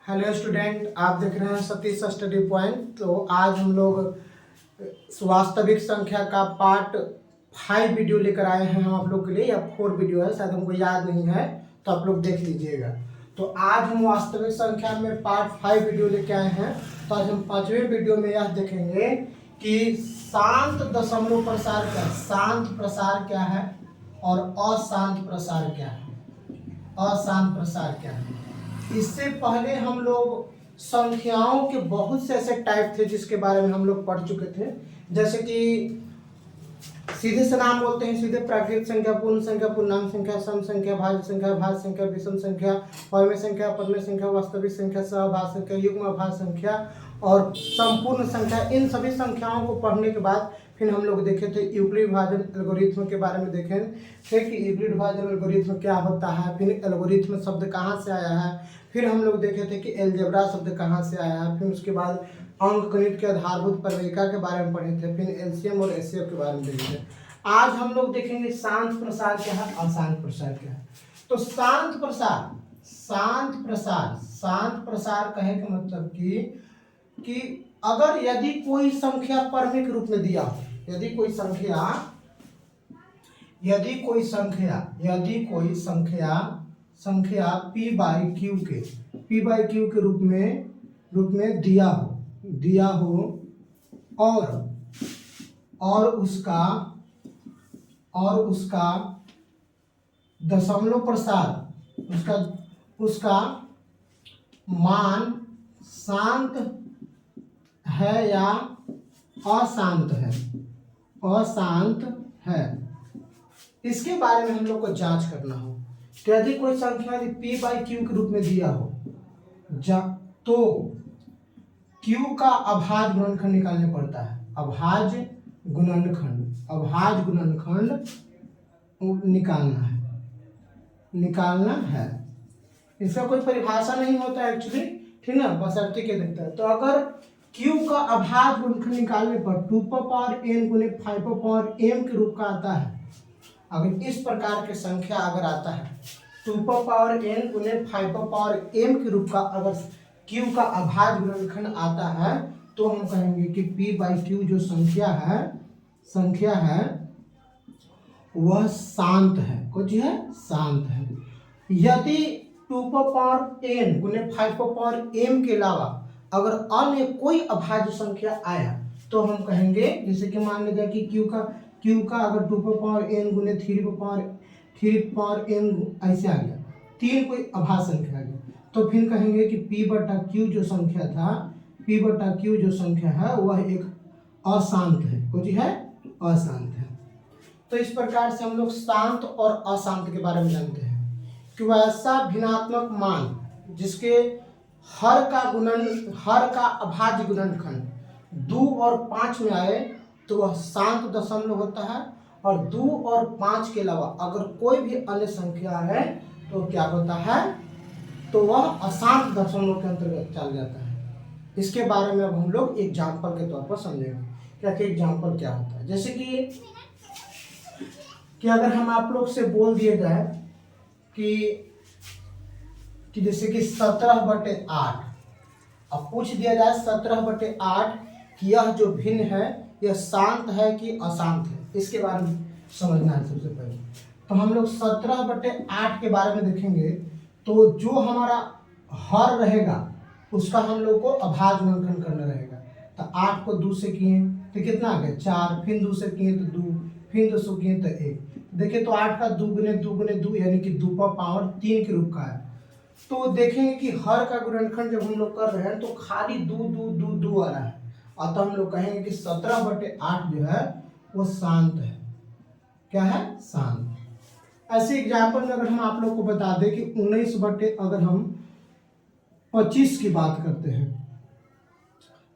Hello student, आप देख रहे हैं सतीश स्टडी पॉइंट। तो आज हम लोग वास्तविक संख्या का पार्ट 5 वीडियो लेकर आए हैं हम आप लोग के लिए, या 4 वीडियो है, शायद हमको याद नहीं है, तो आप लोग देख लीजिएगा। तो आज हम वास्तविक संख्या में पार्ट 5 वीडियो लेके आए हैं। तो आज हम 5वें वीडियो में यह देखेंगे कि शांत दशमलव प्रसार क्या है, शांत प्रसार क्या है और अशांत प्रसार क्या है, अशांत प्रसार क्या है। इससे पहले हम लोग संख्याओं के बहुत से ऐसे टाइप थे जिसके बारे में हम लोग पढ़ चुके थे, जैसे कि सीधे से नाम बोलते हैं, सीधे प्राकृत संख्या, पूर्ण संख्या, पूर्णांक संख्या, सम संख्या, भाज्य संख्या, भाज्य संख्या, विषम संख्या, पौर्य संख्या, पद्य संख्या, वास्तविक संख्या, सहभाज्य संख्या, युग्म अभाज्य संख्या और संपूर्ण संख्या। इन सभी संख्याओं को पढ़ने के बाद फिर हम लोग देखे थे यूक्लिड विभाजन एल्गोरिथ्म के बारे में देखे थे कि यूक्लिड विभाजन एल्गोरिथ्म क्या होता है, फिर एल्गोरिथ्म शब्द कहाँ से आया है, फिर हम लोग देखे थे कि एलजेब्रा शब्द कहाँ से आया है, फिर उसके बाद अंकगणित के आधारभूत प्रमेयिका के बारे में पढ़े थे, फिर एलसीएम और एचसीएफ के बारे में देखे थे। आज हम लोग देखेंगे शांत प्रसार क्या है, अशांत प्रसार क्या है। तो शांत प्रसार, शांत प्रसार, शांत प्रसार कहे का मतलब कि अगर यदि कोई संख्या परमिक रूप में दिया हो, यदि कोई संख्या p बाई क्यू के रूप में दिया हो और उसका दशमलव प्रसार, उसका मान शांत है या अशांत है, इसके बारे में हम लोग को जांच करना हो। तो यदि कोई संख्या p बाई क्यू के रूप में दिया हो तो q का अभाज्य गुणनखंड निकालना पड़ता है, अभाज्य गुणनखंड निकालना है। इसका कोई परिभाषा नहीं होता एक्चुअली, ठीक ना, बशर्ते के देखता है। तो अगर q का अभाज्य गुणनखंड निकालने पर 2n गुणे 5m के रूप का आता है, अगर इस प्रकार के संख्या अगर आता है 2n गुणे 5m के रूप का, अगर q का अभाज्य गुणनखंड आता है, तो हम कहेंगे कि p बाई क्यू जो संख्या है वह शांत है, कुछ है शांत है। यदि 2n गुणे 5m के अलावा अगर अन्य कोई अभाज्य संख्या आया, तो हम कहेंगे, जैसे कि मान लीजिए कि q का अगर 2n गुणे 3m ऐसे आ गया, 3 कोई अभाज्य संख्या आ गया, तो फिर कहेंगे कि p बटा q जो संख्या है वह एक अशांत है, कुछ है अशांत है। तो इस प्रकार से हम लोग शांत और अशांत के बारे में जानते हैं कि वैसा भिन्नात्मक मान जिसके हर का अभाज्य गुणनखंड 2 और 5 में आए तो वह शांत दशमलव होता है, और 2 और 5 के अलावा अगर कोई भी अन्य संख्या है तो क्या होता है, तो वह अशांत दशमलव के अंतर्गत चल जाता है। इसके बारे में अब हम लोग एग्जाम्पल के तौर पर समझेंगे कि एग्जाम्पल क्या होता है। जैसे कि अगर हम आप लोग से बोल दिए जाए कि जैसे कि 17/8, अब पूछ दिया जाए 17/8 कि यह जो भिन्न है यह शांत है कि अशांत है, इसके बारे में समझना है सबसे पहले। तो हम लोग 17/8 के बारे में देखेंगे, तो जो हमारा हर रहेगा उसका हम लोग को अभाज्य गुणनखंड करना रहेगा। तो 8 को 2 से किए तो कितना आ गया 4, फिर 2 से किए तो 2, फिर 2 से किए तो 1। देखिए तो 8 का 2 गुने 2 गुने 2 यानी कि 2 का पावर 3 के रूप का है। तो देखेंगे कि हर का गुणनखंड जब हम लोग कर रहे हैं तो खाली 2 आ रहा है, अतः हम लोग कहेंगे कि 17/8 जो है वो शांत है। क्या है? शांत। ऐसे एग्जाम्पल में अगर हम आप लोग को बता दें कि 19 अगर हम 25 की बात करते हैं,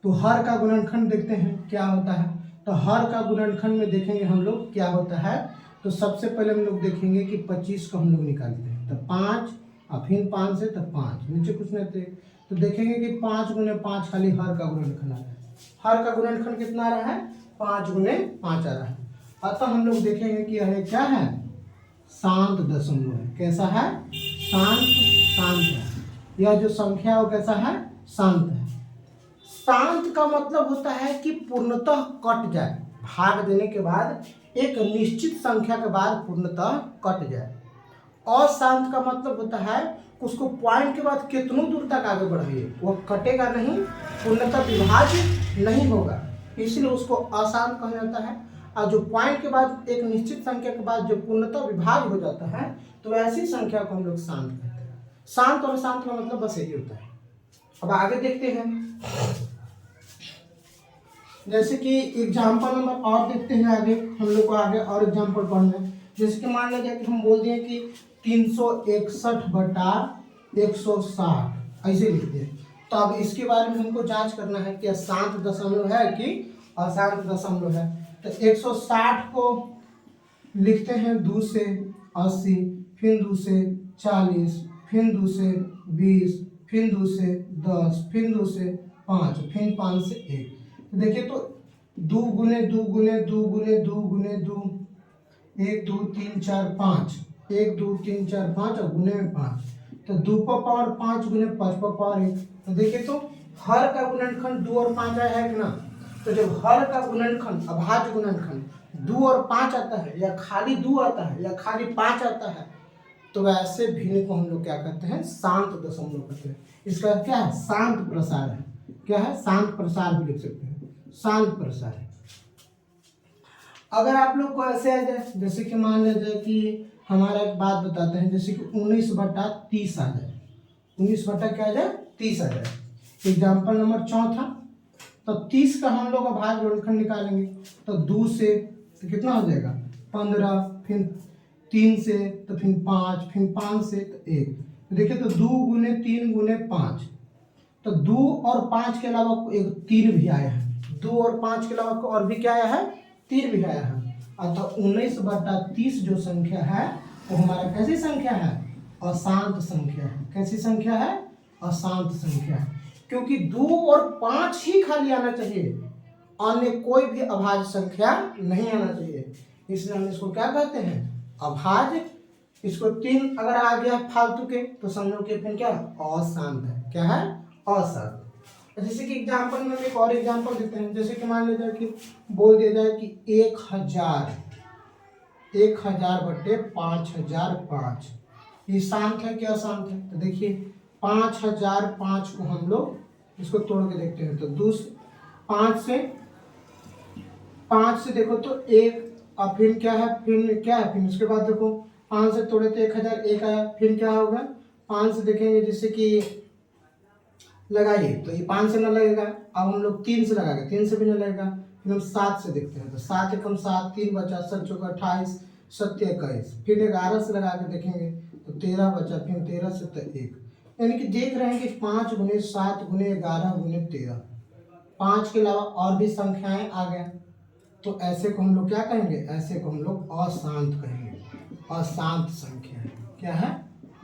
तो हर का गुणनखंड देखते हैं क्या होता है। तो हर का गुणनखंड में देखेंगे हम लोग क्या होता है। तो सबसे पहले हम लोग देखेंगे कि 25 को हम लोग निकालते हैं, तो 5 और फिर 5 से तो 5 नीचे कुछ नहीं थे, तो देखेंगे कि 5 गुने 5 खाली हर का गुणनखंड आ रहा है। हर का गुणनखंड कितना आ रहा है? 5 गुने 5 आ रहा है। अतः हम लोग देखेंगे कि यह क्या है, शांत दशमलव है। कैसा है? शांत है। यह जो संख्या है वो कैसा है, शांत है। शांत का मतलब होता है कि पूर्णतः कट जाए, भाग देने के बाद एक निश्चित संख्या के बाद पूर्णतः कट जाए। अशांत का मतलब होता है उसको पॉइंट के बाद कितनों दूर तक आगे बढ़ाइए वह कटेगा नहीं, पूर्णतः विभाज्य नहीं होगा, इसलिए उसको अशांत कहा जाता है। और जो पॉइंट के बाद एक निश्चित संख्या के बाद जो पूर्णतः विभाज्य हो जाता है तो ऐसी संख्या को हम लोग शांत कहते हैं। शांत और अशांत का मतलब बस यही होता है। अब आगे देखते हैं, जैसे कि एग्जाम्पल नंबर और देखते हैं आगे, हम लोग को आगे और एग्जाम्पल पढ़ना है। जैसे कि मान लीजिए कि हम बोल दिए कि 361/160 ऐसे लिखते हैं, तो अब इसके बारे में हमको जांच करना है कि शांत दशमलव है कि अशांत दशमलव है। तो 160 को लिखते हैं 2 से 80, फिर 2 से 40, फिर 2 से 20, फिर 2 से 10, फिर 2 से 5, फिर 5 से 1। तो देखिए तो 2 गुने 2 गुने 2 गुने 2 गुने 2, 1 2 3 4 5, 1 2 3 4 5 और गुने में 5, तो 2 पर पावर 5 गुने 5 पर पावर 1। तो देखिए तो हर का गुणनखंड 2 और 5 आया है कि ना, तो जब हर का गुणनखंड अभाज्य गुणनखंड 2 और 5 आता है या खाली 2 आता है या खाली 5 आता है तो वैसे भिन्न को हम लोग क्या कहते हैं, शांत दशमलव कहते हैं। इसका क्या है, शांत प्रसार है। क्या है, शांत प्रसार भी लिख सकते हैं, शांत प्रसार है। अगर आप लोग को ऐसे आ जाए, जैसे कि मान लीजिए कि हमारा एक बात बताते हैं, जैसे कि 19/30 आ जाए, 19 बटा क्या आ जाए, 30 आ जाए। एग्जाम्पल नंबर 4 तो 30 का हम लोग अभाज्य गुणनखंड निकालेंगे, तो 2 से तो कितना हो जाएगा 15, फिर 3 से तो फिर 5, फिर 5 से तो 1। तो देखिए तो 2 गुने 3 गुने 5, तो 2 और 5 के अलावा एक 3 भी आया है, 2 और 5 के अलावा और भी क्या आया है, 3 भी आया है। अतः 19/30 जो संख्या है वो हमारा कैसी संख्या है, अशांत संख्या है। कैसी संख्या है, अशांत संख्या है, क्योंकि 2 और 5 ही खाली आना चाहिए, अन्य कोई भी अभाज्य संख्या नहीं आना चाहिए, इसलिए हम इसको क्या कहते हैं, अभाज्य। इसको 3 अगर आ गया फालतू के तो समझो कि फिर क्या अशांत है। क्या है, अशांत। जैसे कि एग्जाम्पल में एक और एग्जाम्पल देते हैं, जैसे कि मान लीजिए कि बोल दिया जाए कि 1000 बटे 5005, ये शांत है क्या अशांत है। तो देखिए 5005 को हम लोग इसको तोड़ के देखते हैं, तो 5 से देखो तो 1, और फिर क्या है, फिर उसके बाद देखो 5 से तोड़े तो 1000, 1 आया, फिर क्या होगा 5 से देखेंगे, जैसे कि लगाइए तो ये 5 से न लगेगा, अब हम लोग 3 से लगाएंगे, 3 से भी न लगेगा, फिर हम 7 से देखते हैं, तो 7 एकम 7, 3 बचा, 7 चौका 28, 7 21, फिर 11 से लगा के देखेंगे तो 13 बचा, फिर 13 से तो 1, यानी कि देख रहे हैं कि 5 गुने 7 गुने 11 गुने 13, 5 के अलावा और भी संख्याएं आ गए, तो ऐसे को हम लोग क्या कहेंगे, ऐसे को हम लोग अशांत कहेंगे, अशांत संख्या है। क्या है,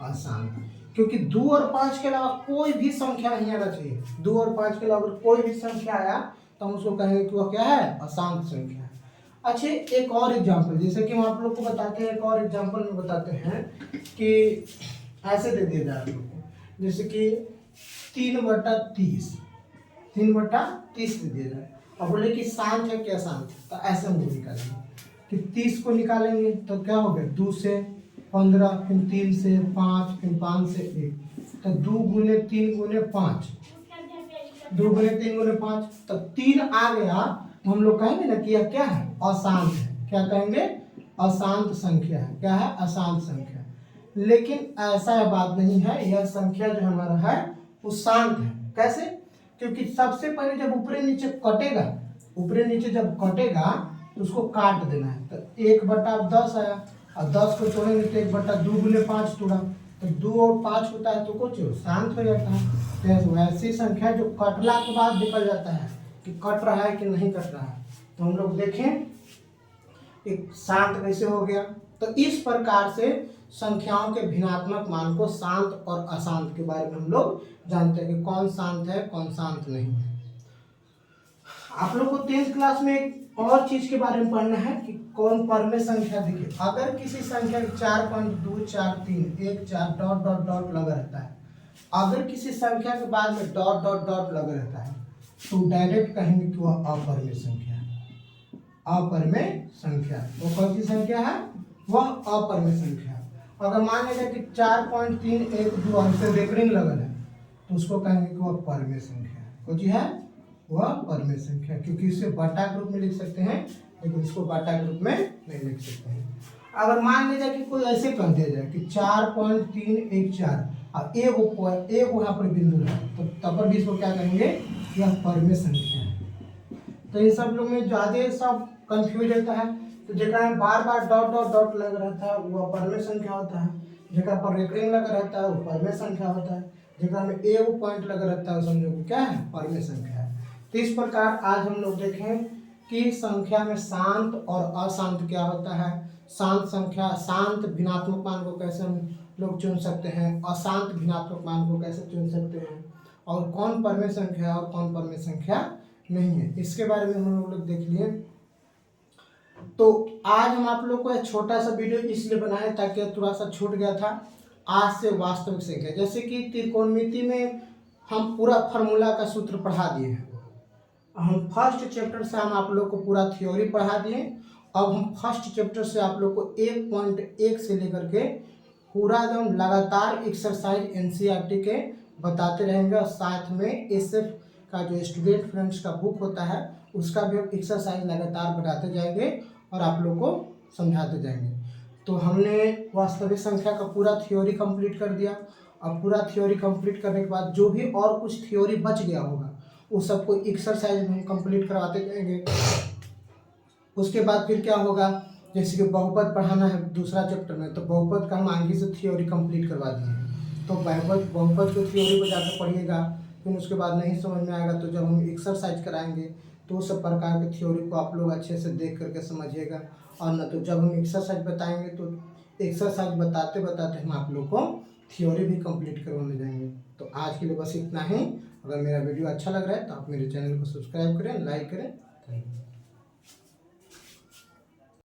अशांत, क्योंकि 2 और 5 के अलावा कोई भी संख्या नहीं आना चाहिए। 2 और 5 के अलावा कोई भी संख्या आया तो हम उसको कहेंगे कि वह क्या है, अशांत संख्या है। अच्छा, एक और एग्जाम्पल, जैसे कि हम आप लोग को बताते हैं, एक और एग्जाम्पल में बताते हैं कि ऐसे दे दिया जाए आप लोग को, जैसे कि 3/30 दे दिया जाए, और बोले कि शांत है क्या शांत, तो ऐसे हम निकालेंगे कि 30 को निकालेंगे तो क्या हो गया, 2 से 15, फिर 3 से 5, फिर 5 से 1, तो 2 गुने 3 गुने 5, 2 गुने 3 गुने 5, तो 3 आ गया, हम लोग कहेंगे ना कि यह क्या है, अशांत है। क्या कहेंगे, अशांत संख्या है। क्या है, अशांत संख्या। लेकिन ऐसा बात नहीं है, यह संख्या जो हमारा है वो शांत है। कैसे, क्योंकि सबसे पहले जब ऊपरी नीचे कटेगा, ऊपरी नीचे जब कटेगा तो उसको काट देना है, तो 1/10 आया, और 10 को तोड़ेंगे तो 1/2 गुने 5 तोड़ा, तो 2 और 5 होता है तो कुछ शांत हो जाता है। तो वैसी संख्या जो कटला के बाद निकल जाता है कि कट रहा है कि नहीं कट रहा है, तो हम लोग देखें एक शांत कैसे हो गया। तो इस प्रकार से संख्याओं के भिन्नात्मक मान को शांत और अशांत के बारे में हम लोग जानते हैं कि कौन शांत है कौन शांत नहीं है। आप लोग को 10th क्लास में एक और चीज के बारे में पढ़ना है कि कौन परमेय संख्या दिखे। अगर किसी संख्या 4.24314 डॉट डॉट डॉट लगा रहता है अगर किसी संख्या के बाद में डॉट डॉट डॉट लगा रहता है तो डायरेक्ट कहेंगे कि वह अपरिमेय संख्या है। अपरिमेय संख्या वो कौन सी संख्या है? वह अपरिमेय संख्या है। अगर मान लीजिए कि 4.312 हमसे रेकरिंग लगल है तो उसको कहेंगे कि वह परिमेय संख्या है। कौन सी है? वह परिमेय संख्या, क्योंकि इसे बटा के रूप में लिख सकते हैं लेकिन इसको बटा के रूप में नहीं लिख सकते हैं। अगर मान लीजिए कि कोई ऐसे कह दिया जाए कि 4.314 और एगो यहाँ पर बिंदु है तो तब पर भी इसको क्या कहेंगे? यह परिमेय संख्या है। तो इन सब लोग में ज्यादा सब कंफ्यूज रहता है। तो जगह में बार बार डॉट डॉट डॉट लग रहता है वो परिमेय संख्या होता है, जगह पर रेकरिंग लगा रहता है वो परिमेय संख्या होता है, जगह में एगो पॉइंट लगा रहता है समझो कि क्या है? परिमेय संख्या है। तो इस प्रकार आज हम लोग देखें कि संख्या में शांत और अशांत क्या होता है, शांत संख्या शांत भिन्नात्मक मान को कैसे हम लोग चुन सकते हैं, अशांत भिन्नात्मक मान को कैसे चुन सकते हैं, और कौन परिमेय संख्या है और कौन परिमेय संख्या नहीं है, इसके बारे में हम लोग देख लिए। तो आज हम आप लोग को एक छोटा सा वीडियो इसलिए बनाए ताकि थोड़ा सा छूट गया था आज से वास्तविक संख्या। जैसे कि त्रिकोणमिति में हम पूरा फार्मूला का सूत्र पढ़ा दिए हैं, हम फर्स्ट चैप्टर से हम आप लोग को पूरा थ्योरी पढ़ा दिए। अब हम फर्स्ट चैप्टर से आप लोग को 1.1 से लेकर के पूरा एकदम लगातार एक्सरसाइज एनसीईआरटी के बताते रहेंगे और साथ में एसएफ का जो स्टूडेंट फ्रेंड्स का बुक होता है उसका भी एक्सरसाइज लगातार बढ़ाते जाएंगे और आप लोग को समझाते जाएंगे। तो हमने वास्तविक संख्या का पूरा थ्योरी कंप्लीट कर दिया। अब पूरा थ्योरी कंप्लीट करने के बाद जो भी और कुछ थ्योरी बच गया होगा उस सबको एक्सरसाइज में हम कंप्लीट करवाते जाएंगे। उसके बाद फिर क्या होगा, जैसे कि बहुपद पढ़ाना है दूसरा चैप्टर में, तो बहुपद का हम आगे से थ्योरी कंप्लीट करवा दिए हैं। तो बहुपद को थ्योरी को जाकर पढ़िएगा, फिर उसके बाद नहीं समझ में आएगा तो जब हम एक्सरसाइज कराएंगे तो सब प्रकार के थ्योरी को आप लोग अच्छे से देख करके समझिएगा। और न तो जब हम एक्सरसाइज बताएंगे तो एक्सरसाइज बताते बताते हम आप लोग को थ्योरी भी कंप्लीट करवाने जाएंगे। तो आज के लिए बस इतना ही। अगर मेरा वीडियो अच्छा लग रहा है तो आप मेरे चैनल को सब्सक्राइब करें, लाइक करें। Thank you.